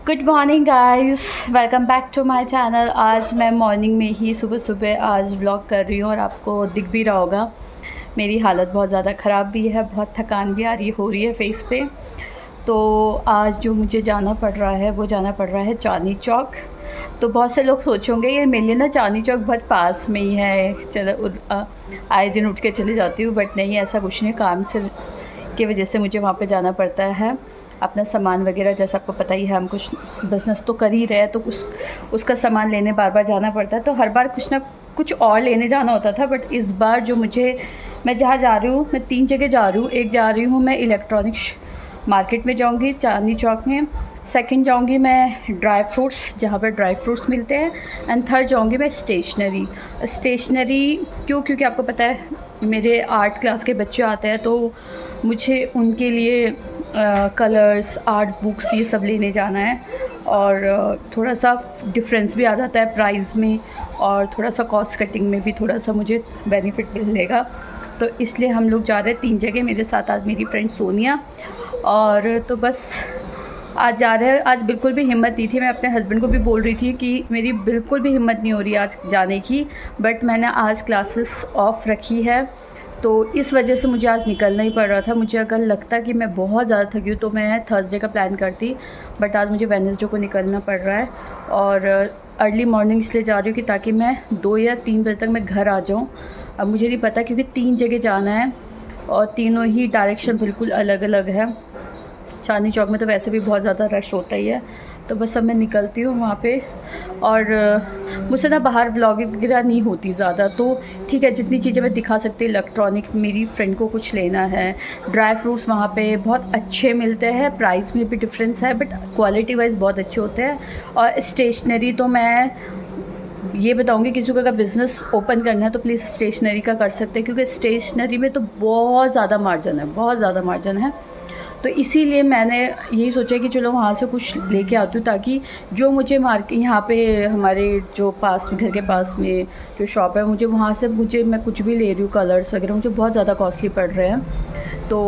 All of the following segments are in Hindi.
Good morning guys, welcome back to my channel. आज मैं मॉर्निंग में ही सुबह सुबह आज व्लॉग कर रही हूँ और आपको दिख भी रहा होगा मेरी हालत बहुत ज़्यादा ख़राब भी है, बहुत थकान भी हो रही है फेस पे। तो आज जो मुझे जाना पड़ रहा है वो जाना पड़ रहा है चांदनी चौक। तो बहुत से लोग सोचेंगे ये मेरे लिए ना चांदनी चौक बहुत पास में ही है, चलो आए दिन उठ के चले जाती हूँ, बट नहीं, ऐसा कुछ नहीं। काम से की वजह से मुझे वहाँ पे जाना पड़ता है। अपना सामान वगैरह, जैसा आपको पता ही है, हम कुछ बिज़नेस तो कर ही रहे हैं, तो उसका सामान लेने बार बार जाना पड़ता है। तो हर बार कुछ ना कुछ और लेने जाना होता था, बट इस बार जो मैं जहाँ जा रही हूँ, मैं 3 जगह जा रही हूँ। एक जा रही हूँ मैं इलेक्ट्रॉनिक्स मार्केट में जाऊँगी चांदनी चौक में। सेकंड जाऊँगी मैं ड्राई फ्रूट्स, जहाँ पर ड्राई फ्रूट्स मिलते हैं। एंड थर्ड जाऊँगी मैं स्टेशनरी क्योंकि आपको पता है मेरे आर्ट क्लास के बच्चे आते हैं, तो मुझे उनके लिए कलर्स, आर्ट बुक्स, ये सब लेने जाना है। और थोड़ा सा डिफरेंस भी आ जाता है प्राइस में, और थोड़ा सा कॉस्ट कटिंग में भी थोड़ा सा मुझे बेनिफिट मिलेगा। तो इसलिए हम लोग जा रहे हैं 3 जगह। मेरे साथ आज मेरी फ्रेंड सोनिया, और तो बस आज जा रहे हैं। आज बिल्कुल भी हिम्मत नहीं थी, मैं अपने हस्बैंड को भी बोल रही थी कि मेरी बिल्कुल भी हिम्मत नहीं हो रही आज जाने की, बट मैंने आज क्लासेस ऑफ रखी है, तो इस वजह से मुझे आज निकलना ही पड़ रहा था। मुझे अगर लगता कि मैं बहुत ज़्यादा थकी हूँ तो मैं थर्सडे का प्लान करती, बट आज मुझे वेडनेसडे को निकलना पड़ रहा है। और अर्ली मॉर्निंग इसलिए जा रही हूँ कि ताकि मैं 2 या 3 बजे तक मैं घर आ जाऊँ। अब मुझे नहीं पता, क्योंकि 3 जगह जाना है और तीनों ही डायरेक्शन बिल्कुल अलग अलग है। चांदनी चौक में तो वैसे भी बहुत ज़्यादा रश होता ही है, तो बस अब मैं निकलती हूँ वहाँ पे। और मुझसे ना बाहर व्लॉगिंग वगैरह नहीं होती ज़्यादा, तो ठीक है, जितनी चीज़ें मैं दिखा सकती हूँ। इलेक्ट्रॉनिक, मेरी फ्रेंड को कुछ लेना है। ड्राई फ्रूट्स वहाँ पे बहुत अच्छे मिलते हैं, प्राइस में भी डिफरेंस है, बट क्वालिटी वाइज बहुत अच्छे होते हैं। और स्टेशनरी तो मैं ये बताऊँगी, किसी को अगर बिज़नेस ओपन करना है तो प्लीज़ स्टेशनरी का कर सकते हैं, क्योंकि स्टेशनरी में तो बहुत ज़्यादा मार्जिन है, बहुत ज़्यादा मार्जिन है। तो इसीलिए मैंने यही सोचा कि चलो वहाँ से कुछ लेके आती हूँ, ताकि जो मुझे मार्केट यहाँ पे हमारे जो पास घर के पास में जो शॉप है, मुझे वहाँ से मैं कुछ भी ले रही हूँ, कलर्स वगैरह मुझे बहुत ज़्यादा कॉस्टली पड़ रहे हैं। तो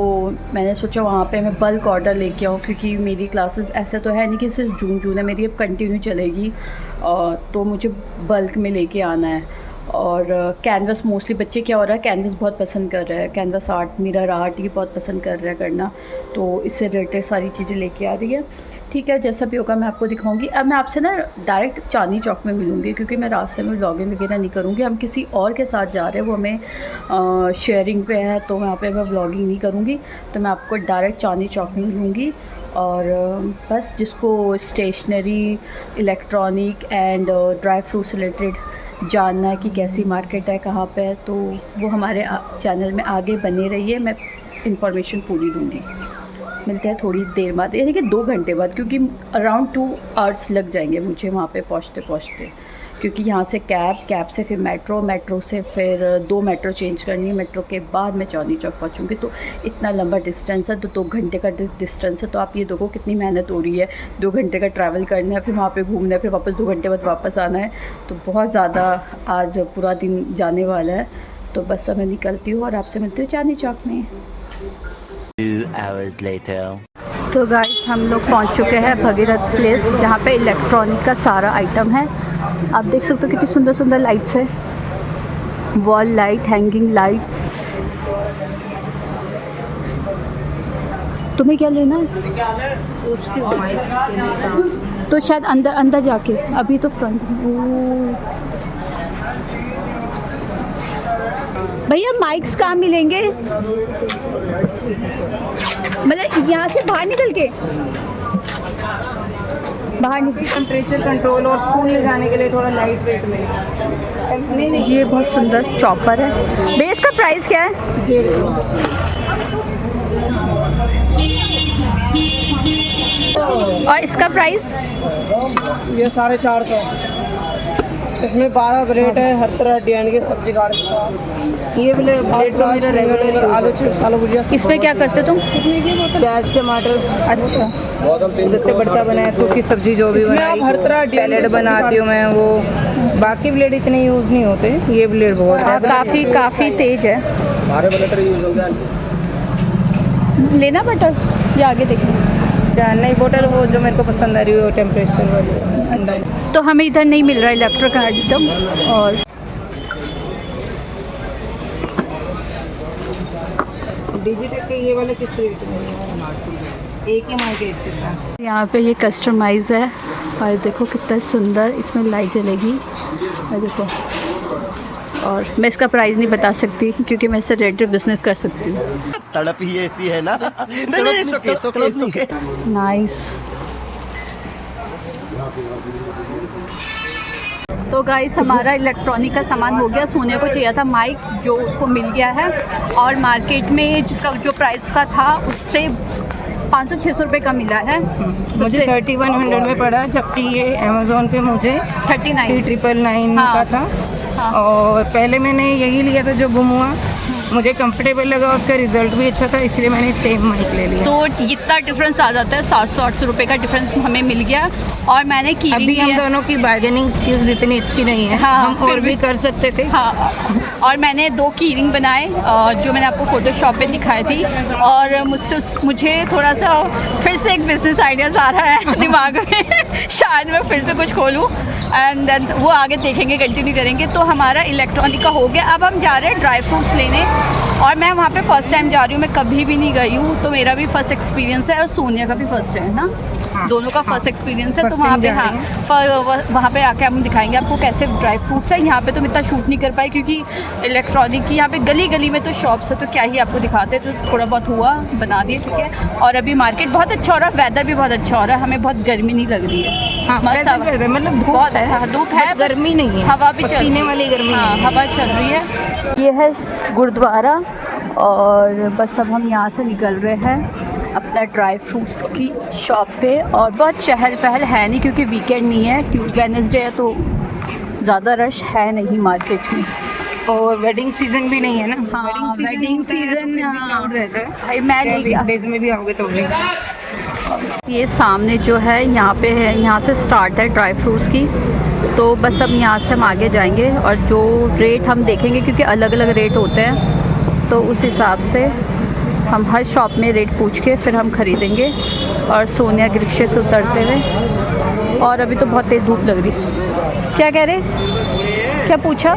मैंने सोचा वहाँ पे मैं बल्क ऑर्डर लेके आऊँ, क्योंकि मेरी क्लासेस ऐसे तो है नहीं कि सिर्फ जून है, मेरी अब कंटिन्यू चलेगी, तो मुझे बल्क में लेके आना है। और कैनवस मोस्टली बच्चे क्या हो रहा है, कैनवस बहुत पसंद कर रहे हैं, कैनवस आर्ट, मिरर आर्ट, ये बहुत पसंद कर रहे हैं करना, तो इससे रिलेटेड सारी चीज़ें लेके आ रही है। ठीक है, जैसा भी होगा मैं आपको दिखाऊंगी। अब मैं आपसे ना डायरेक्ट चांदनी चौक में मिलूँगी, क्योंकि मैं रास्ते में व्लॉगिंग वगैरह नहीं करूँगी। हम किसी और के साथ जा रहे हैं, वो हमें शेयरिंग पे है, तो वहाँ पे मैं व्लॉगिंग नहीं करूँगी। तो मैं आपको डायरेक्ट चांदनी चौक में मिलूँगी। और बस जिसको stationery, electronic and dry fruits related जानना है कि कैसी मार्केट है, कहाँ पे है, तो वो हमारे चैनल में आगे बने रहिए, मैं इंफॉर्मेशन पूरी दूँगी। मिलते हैं थोड़ी देर बाद, यानी कि 2 घंटे बाद, क्योंकि अराउंड 2 आवर्स लग जाएंगे मुझे वहाँ पे पहुँचते, क्योंकि यहाँ से कैब से फिर मेट्रो से फिर 2 मेट्रो चेंज करनी है। मेट्रो के बाद मैं चांदनी चौक पहुँचूँगी, तो इतना लंबा डिस्टेंस है, तो 2 घंटे का डिस्टेंस है। तो आप ये देखो कितनी मेहनत हो रही है, 2 घंटे का ट्रैवल करना है, फिर वहाँ पे घूमना है, फिर वापस 2 घंटे बाद वापस आना है। तो बहुत ज़्यादा आज पूरा दिन जाने वाला है। तो बस अब मैं निकलती हूँ और आपसे मिलती हूँ चांदनी चौक में। 2 hours later. तो गाइस, हम लोग पहुंच चुके हैं भगीरथ प्लेस, जहाँ पे इलेक्ट्रॉनिक का सारा आइटम है। आप देख सकते हो कितनी सुंदर सुंदर लाइट्स है, वॉल लाइट, हैंगिंग लाइट्स। तुम्हें क्या लेना है? तो शायद अंदर जाके, अभी तो फ्रंट। भैया माइक्स कहाँ मिलेंगे? मतलब यहाँ से बाहर निकल टेम्परेचर कंट्रोल और स्कूल ले जाने के लिए थोड़ा लाइट वेट में। नहीं, ये बहुत सुंदर चॉपर है। भैया इसका प्राइस क्या है? 150। और इसका प्राइस? ये 450। इसमें 12 ब्लेड है, हर तरह डिजाइन के सब्जी काट। ये ब्लेड तो मेरा रेगुलर आलू चिप्स, आलू भुजिया। इसमें क्या करते तुम? प्याज, टमाटर। अच्छा, जैसे बढ़ता बनाए, सूखी सब्जी जो भी बनाई, हर तरह सैलेड बनाती हूँ मैं। वो बाकी ब्लेड इतने यूज़ नहीं होते, ये ब्लेड बहुत है, काफ़ी तेज है। सारे बटर यूज़ हो गया। लेना बटर या आगे देखें? नई बोतल वो जो मेरे को पसंद आ रही है वो टेम्परेचर वाली अंडा। तो हमें इधर नहीं मिल रहा इलेक्ट्रिक एकदम। और डिजिटल के ये वाले किस रेट में है? एक ही माइक है इसके साथ। यहाँ पे ये कस्टमाइज़ है और देखो कितना सुंदर इसमें लाइट जलेगी। और देखो, और मैं इसका प्राइस नहीं बता सकती क्योंकि मैं इससे रिलेटेड बिजनेस कर सकती हूँ। तड़प ही ऐसी है ना। नहीं, नाइस। तो गाइस हमारा इलेक्ट्रॉनिक का सामान हो गया। सोनिया को चाहिए था माइक, जो उसको मिल गया है। और मार्केट में जिसका जो प्राइस का था उससे 500-600 रुपये का मिला है। मुझे 3100 में पड़ा, जबकि ये अमेज़ोन पे मुझे 3999 का था। हाँ। और पहले मैंने यही लिया था जो गुम हुआ, मुझे कंफर्टेबल लगा, उसका रिजल्ट भी अच्छा था, इसलिए मैंने सेम माइक ले लिया। तो इतना डिफरेंस आ जाता है, 700-800 रुपये का डिफरेंस हमें मिल गया। और मैंने की अभी हम दोनों की बार्गेनिंग स्किल्स इतनी अच्छी नहीं है। हाँ, हम और भी कर सकते थे। हाँ, और मैंने 2 की रिंग बनाए जो मैंने आपको फोटोशॉप पे दिखाई थी। और मुझे थोड़ा सा फिर से एक बिजनेस आइडियाज़ आ रहा है दिमाग में। शायद मैं फिर से कुछ खोलूँ एंड देन वो आगे देखेंगे, कंटिन्यू करेंगे। तो हमारा इलेक्ट्रॉनिक का हो गया। अब हम जा रहे हैं ड्राई फ्रूट्स लेने। और मैं वहाँ पे फर्स्ट टाइम जा रही हूँ, मैं कभी भी नहीं गई हूँ, तो मेरा भी फर्स्ट एक्सपीरियंस है और सोनिया का भी फर्स्ट है ना। हाँ, दोनों का फर्स्ट एक्सपीरियंस है। तो first वहाँ time पे जा हाँ वहाँ पे आके हम दिखाएंगे आपको कैसे ड्राई फ्रूट्स है। यहाँ पे तो मैं इतना शूट नहीं कर पाई क्योंकि इलेक्ट्रॉनिक की यहाँ पे गली गली में तो शॉप्स है, तो क्या ही आपको दिखाते। तो थोड़ा बहुत हुआ, बना दिए, ठीक है। और अभी मार्केट बहुत अच्छा हो रहा है, वेदर भी बहुत अच्छा हो रहा है, हमें बहुत गर्मी नहीं लग रही है। हाँ, मस्त वैसे हवा- कर दे, मतलब धूप बहुत है, हाँ, धूप है, गर्मी नहीं है, हवा भी चल रही पसीने है। वाली गर्मी हाँ, नहीं है। हवा चल रही है। ये है गुरुद्वारा और बस अब हम यहाँ से निकल रहे हैं अपना ड्राई फ्रूट्स की शॉप पे। और बहुत चहल पहल है नहीं क्योंकि वीकेंड नहीं है, वेडनेसडे है, तो ज़्यादा रश है नहीं मार्केट में। और वेडिंग सीजन भी नहीं है ना। हाँ, वेडिंग सीजन क्राउड रहता है। भाई मैं नहीं वीकडेज में भी आओगे तो भी। ये सामने जो है यहाँ पे है, यहाँ से स्टार्ट है ड्राई फ्रूट्स की। तो बस अब यहाँ से हम आगे जाएंगे और जो रेट हम देखेंगे क्योंकि अलग अलग रेट होते हैं, तो उस हिसाब से हम हर शॉप में रेट पूछ के फिर हम ख़रीदेंगे। और सोनिया रिक्शे से उतरते हुए, और अभी तो बहुत तेज़ धूप लग रही। क्या कह रहे, क्या पूछा?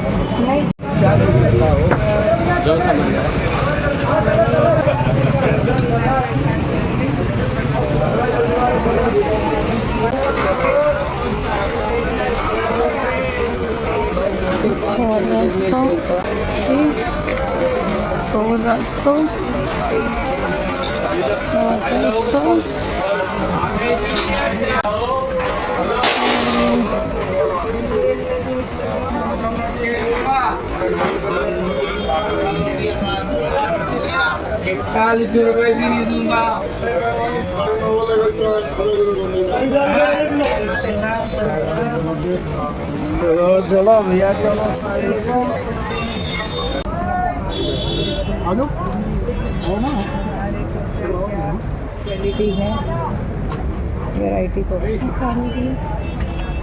चलो भैया चलो। क्वालिटी है, वैरायटी तो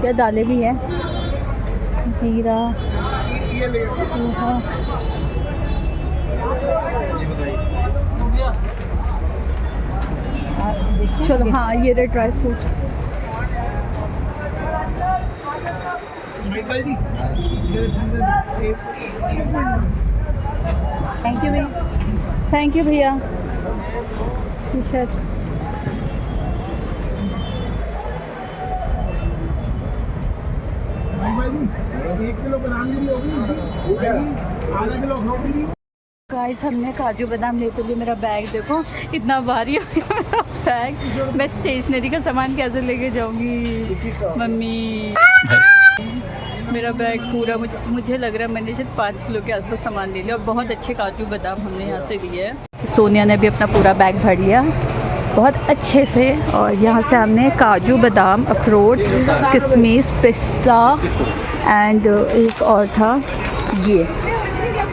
क्या दालें भी हैं, जीरा, पोहा। चलो हाँ, ये रहे ड्राई फ्रूट्स। थैंक यू भैया। थैंक यू भैया। टी शर्ट गाइस, हमने काजू बादाम ले तो लिए। मेरा बैग देखो इतना भारी हो गया मेरा बैग। मैं स्टेशनरी का सामान कैसे लेके जाऊंगी मम्मी? मेरा बैग पूरा मुझे लग रहा है मैंने शायद 5 किलो के आसपास सामान ले लिया। और बहुत अच्छे काजू बादाम हमने यहाँ से लिए हैं। सोनिया ने भी अपना पूरा बैग भर लिया बहुत अच्छे से। और यहाँ से हमने काजू बादाम, अखरोट, किशमिश, पिस्ता एंड एक और था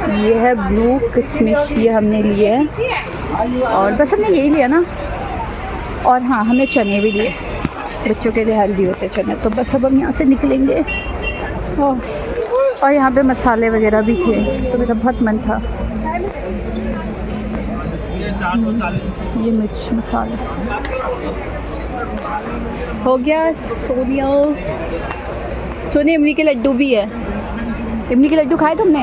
ये है ब्लू किशमिश, ये हमने लिए है। और बस हमने यही लिया ना। और हाँ, हमने चने भी लिए, बच्चों के लिए हेल्दी होते चने। तो बस अब हम यहाँ से निकलेंगे। और यहाँ पे मसाले वगैरह भी थे, तो मेरा बहुत मन था। ये मिर्च मसाला हो गया। सोनिया इमली के लड्डू भी है। इमली के लड्डू खाए तुमने?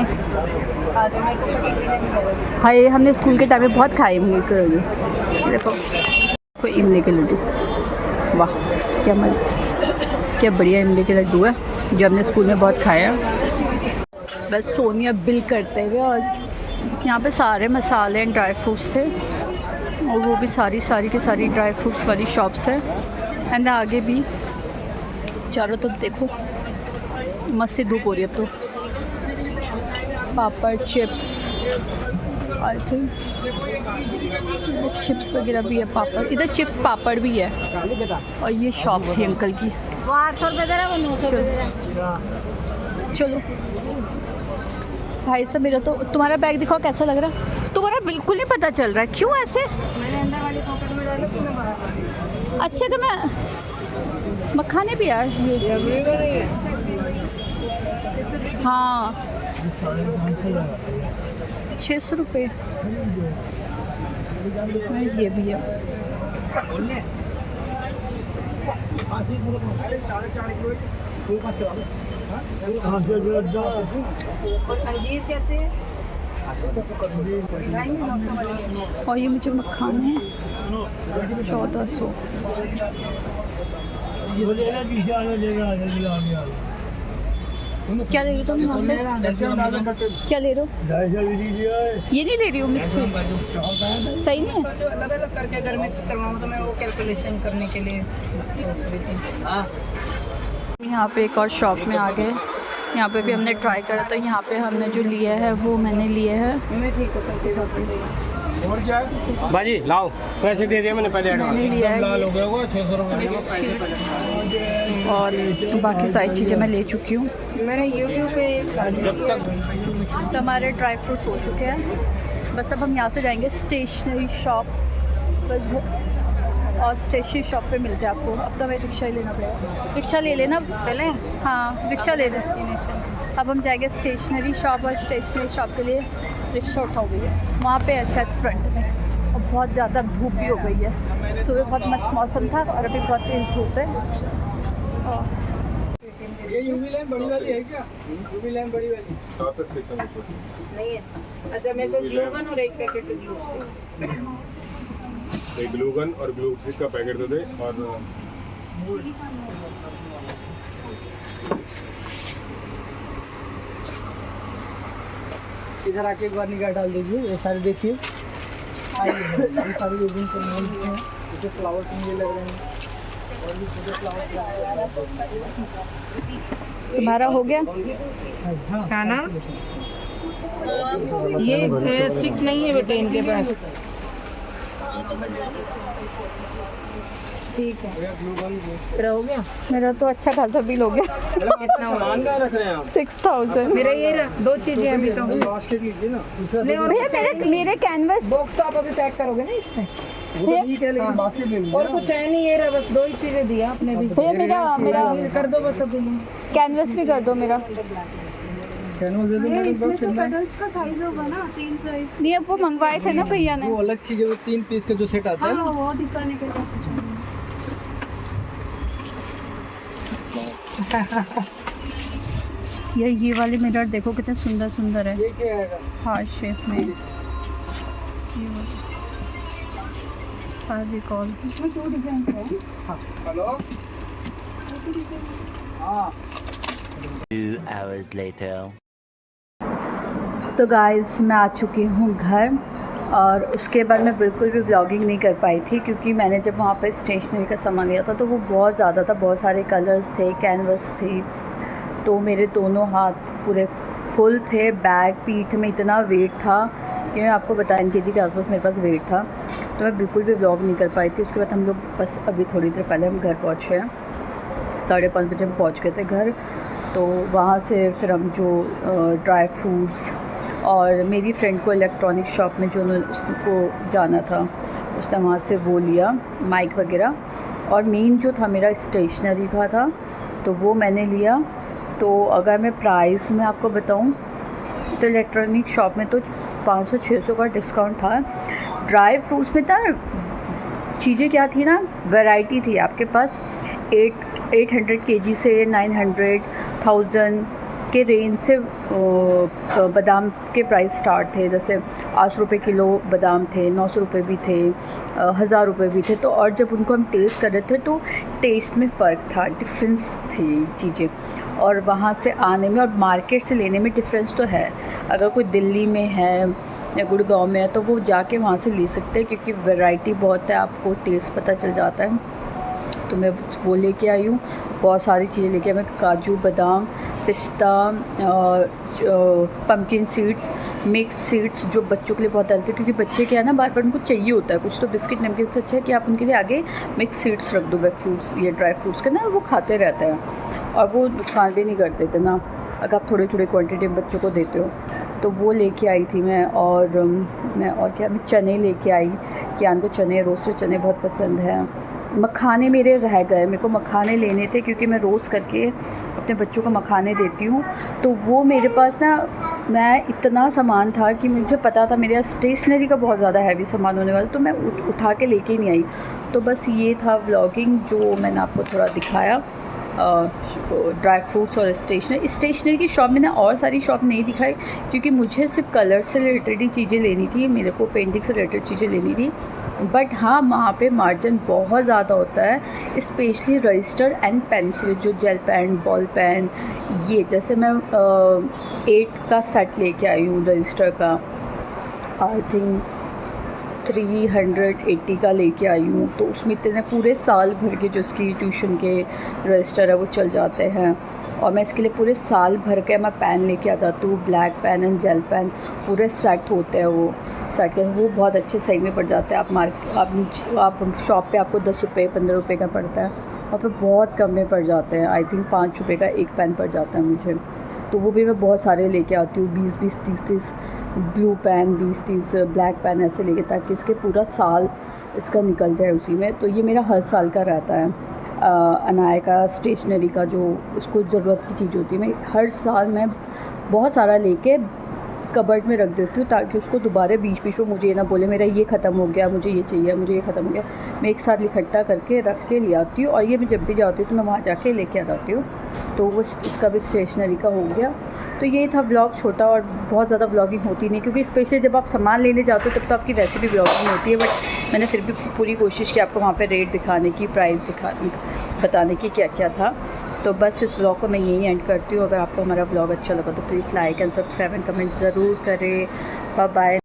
हाय, हमने स्कूल के टाइम में बहुत खाए इमली के लड्डू। देखो कोई इमली के लड्डू, वाह क्या मज़ा, क्या बढ़िया इमली के लड्डू है जो हमने स्कूल में बहुत खाया। बस सोनिया बिल करते हुए, और यहाँ पे सारे मसाले एंड ड्राई फ्रूट्स थे, और वो भी सारी की सारी ड्राई फ्रूट्स वाली शॉप्स है। एंड आगे भी चारों तरफ देखो मस्त धूप हो रही है अब तो। पापड़, चिप्स, आई थिंक चिप्स वगैरह भी है, पापड़, इधर चिप्स पापड़ भी है। और ये शॉप थी अंकल की। 800 रुपये दे रहा है, 900 रुपये दे रहा है। चलो भाई साहब, मेरा तो, तुम्हारा बैग दिखाओ कैसा लग रहा है? तुम्हारा बिल्कुल नहीं पता चल रहा है, क्यों ऐसे? मैंने अंदर वाली पॉकेट में डाला, तूने बाहर। अच्छा तो मैं मखाने भी यार ये, हाँ 600 रुपये। ये भी है। अंजीर कैसे है? और ये मुझे मखाने हैं 1400। क्या ले रहे हो तुम? क्या ले रहे हो? ये नहीं ले रही हूँ, मिक्स सही नहीं है। जो अलग अलग करके अगर मिक्स करवाऊँ तो मैं वो कैलकुलेशन करने के लिए यहाँ पे एक और शॉप में आ गए। यहाँ पे भी हमने ट्राई करा, तो यहाँ पे हमने जो लिया है वो मैंने लिया है। मैं ठीक हो सकती हूँ। बाजी लाओ, पैसे दे दिए मैंने पहले मैंने लिया है ये, 600 रुपये। और बाकी सारी चीज़ें मैं ले चुकी हूँ। मैंने यूट्यूब पे तो हमारे ड्राई फ्रूट्स हो चुके हैं। बस अब हम यहाँ से जाएंगे स्टेशनरी शॉप बस, और स्टेशनरी शॉप पे मिलते हैं आपको। अब तो हमें रिक्शा ही लेना पड़ेगा, रिक्शा ले लेना चलें। हाँ रिक्शा ले लें। अब हम जाएंगे स्टेशनरी शॉप, और स्टेशनरी शॉप के लिए रिक्शा उठा हो गई है वहाँ पे है शायद फ्रंट में। और बहुत ज़्यादा धूप भी हो गई है, सुबह बहुत मस्त मौसम था और अभी बहुत तेज़ धूप है। ये यूवी लाइन बड़ी वाली है क्या? यूवी लाइन बड़ी वाली नहीं है। अच्छा मेरे को ग्लूगन और एक पैकेट ग्लूज के। एक ग्लूगन और ग्लू फिट का पैकेट दे दे। और इधर आके एक बार निगाह डाल दीजिए, ये सारे देखिए। ये सारे विभिन्न कलर्स हैं, जैसे फ्लावर्स मुझे लग रहे हैं, और भी छोटे फ्लावर्स। तुम्हारा हो गया? शाना ये स्टिक नहीं है बेटे इनके पास। ठीक है, तेरा हो गया? मेरा तो अच्छा खासा बिल हो गया। कितना हुआ? 6000। मेरा ये रहा, 2 चीजें अभी तो। बास्केट लीजिए ना, भैया मेरे कैनवस बॉक्स तो आप अभी पैक करोगे ना इसमें? वो तो ठीक है, लेकिन बास्केट ले लीजिए। और कुछ है नहीं, ये रहा बस 2 ही चीजें दी आपने भी। भैया मेरा कर दो बस अभी। कैनवस भी कर दो मेरा। कैनवस दे दो मेरे पास। पेडल्स का साइज होगा ना 3 साइज। नहीं, अब वो मंगवाए थे ना भैया ने। वो अलग चीज है, वो 3 पीस का जो सेट आता है। हाँ वो दिखाने के लिए। ये वाली मिरर देखो कितने सुंदर सुंदर है, ये क्या है? हार्ट शेप में। फेविकॉल। इसमें 2 डिजाइन है। हेलो, हाँ 2 hours later. तो गाइस मैं आ चुकी हूँ घर, और उसके बाद मैं बिल्कुल भी व्लॉगिंग नहीं कर पाई थी, क्योंकि मैंने जब वहाँ पर स्टेशनरी का सामान लिया था तो वो बहुत ज़्यादा था, बहुत सारे कलर्स थे, कैनवस थी, तो मेरे दोनों हाथ पूरे फुल थे। बैग, पीठ में इतना वेट था कि मैं आपको बता नहीं थी कि आसपास मेरे पास वेट था, तो मैं बिल्कुल भी व्लॉग नहीं कर पाई थी। उसके बाद हम लोग बस अभी थोड़ी देर पहले हम घर पहुँचे हैं, 5:30 बजे हम पहुँच गए थे घर। तो वहाँ से फिर हम जो ड्राई फ्रूट्स, और मेरी फ्रेंड को इलेक्ट्रॉनिक शॉप में जो उसको जाना था उसने वहाँ से वो लिया, माइक वगैरह, और मेन जो था मेरा स्टेशनरी का था तो वो मैंने लिया। तो अगर मैं प्राइस में आपको बताऊं तो इलेक्ट्रॉनिक शॉप में तो 500-600 का डिस्काउंट था, ड्राई फ्रूट्स में था चीज़ें क्या थी ना, वैरायटी थी आपके पास 800 kg से 900 1000 के रेंज से बादाम के प्राइस स्टार्ट थे। जैसे 800 रुपये किलो बादाम थे, 900 रुपये भी थे, 1000 रुपये भी थे। तो और जब उनको हम टेस्ट कर रहे थे तो टेस्ट में फ़र्क था, डिफरेंस थी चीज़ें, और वहाँ से आने में और मार्केट से लेने में डिफरेंस तो है। अगर कोई दिल्ली में है या गुड़गांव में है तो वो जाके वहाँ से ले सकते हैं, क्योंकि वैरायटी बहुत है, आपको टेस्ट पता चल जाता है। तो मैं वो लेके आई हूँ, बहुत सारी चीज़ें लेके आई मैं, काजू बादाम पिस्ता पम्पकिन सीड्स, मिक्स सीड्स जो बच्चों के लिए बहुत हेल्थी, क्योंकि बच्चे क्या है ना बार बार उनको चाहिए होता है कुछ, तो बिस्किट नमकीन से अच्छा है कि आप उनके लिए आगे मिक्स सीड्स रख दो, वे फ्रूट्स ये ड्राई फ्रूट्स के ना वो खाते रहते हैं और वो नुकसान भी नहीं करते थे ना, अगर आप थोड़ी थोड़ी क्वांटिटी में बच्चों को देते हो। तो वो लेके आई थी मैं, और मैं चने लेके आई, कियान को चने, रोस्टेड चने बहुत पसंद है। मखाने मेरे रह गए, मेरे को मखाने लेने थे क्योंकि मैं रोज़ करके अपने बच्चों को मखाने देती हूँ। तो वो मेरे पास ना, मैं इतना सामान था कि मुझे पता था मेरे यहाँ स्टेशनरी का बहुत ज़्यादा हैवी सामान होने वाला, तो मैं उठा के लेके नहीं आई। तो बस ये था व्लॉगिंग जो मैंने आपको थोड़ा दिखाया, ड्राई फ्रूट्स और स्टेशनरी की शॉप में ना और सारी शॉप नहीं दिखाई, क्योंकि मुझे सिर्फ कलर से रिलेटेड ही चीज़ें लेनी थी, मेरे को पेंटिंग से रिलेटेड चीज़ें लेनी थी। बट हाँ, वहाँ पे मार्जिन बहुत ज़्यादा होता है, स्पेशली रजिस्टर एंड पेंसिल, जो जेल पेन, बॉल पेन, ये जैसे मैं 8 का सेट लेके आई हूँ रजिस्टर का, आई थिंक 380 का लेके आई हूँ। तो उसमें इतने पूरे साल भर के जो इसकी ट्यूशन के रजिस्टर है वो चल जाते हैं, और मैं इसके लिए पूरे साल भर के मैं पेन लेके आ जाती हूँ, black pen and gel pen पूरे सेट होते हैं, वो सेट के वो बहुत अच्छे सही में पड़ जाते हैं। आप शॉप पे आपको 10 रुपये 15 रुपये का पड़ता है, और फिर बहुत कम में पड़ जाते हैं, आई थिंक 5 रुपये का एक पेन पड़ जाता है मुझे। तो वो भी मैं बहुत सारे लेके आती हूँ, 20-20 30-30 ब्लू पेन, 20-30 ब्लैक पेन ऐसे लेके, ताकि इसके पूरा साल इसका निकल जाए उसी में। तो ये मेरा हर साल का रहता है। अनाया का स्टेशनरी का जो उसको ज़रूरत की चीज़ होती है, मैं हर साल मैं बहुत सारा लेके कबर्ड में रख देती हूँ, ताकि उसको दोबारा बीच में मुझे ये ना बोले मेरा ये ख़त्म हो गया, मुझे ये चाहिए, मुझे ये ख़त्म हो गया। मैं एक साथ इकट्ठा करके रख के ले आती हूँ, और ये मैं जब भी जाती हूँ तो मैं वहाँ जाके लेके आ जाती हूँ। तो वो इसका भी स्टेशनरी का हो गया। तो ये था व्लॉग छोटा, और बहुत ज़्यादा व्लॉगिंग होती नहीं, क्योंकि स्पेशली जब आप सामान लेने जाते हो तब तो आपकी वैसे भी व्लॉगिंग होती है। बट मैंने फिर भी पूरी कोशिश की आपको वहाँ पे रेट दिखाने की, प्राइस बताने की क्या क्या था। तो बस इस व्लॉग को मैं यहीं एंड करती हूँ। अगर आपको हमारा व्लॉग अच्छा लगा तो please like and subscribe and comment ज़रूर करें। Bye bye.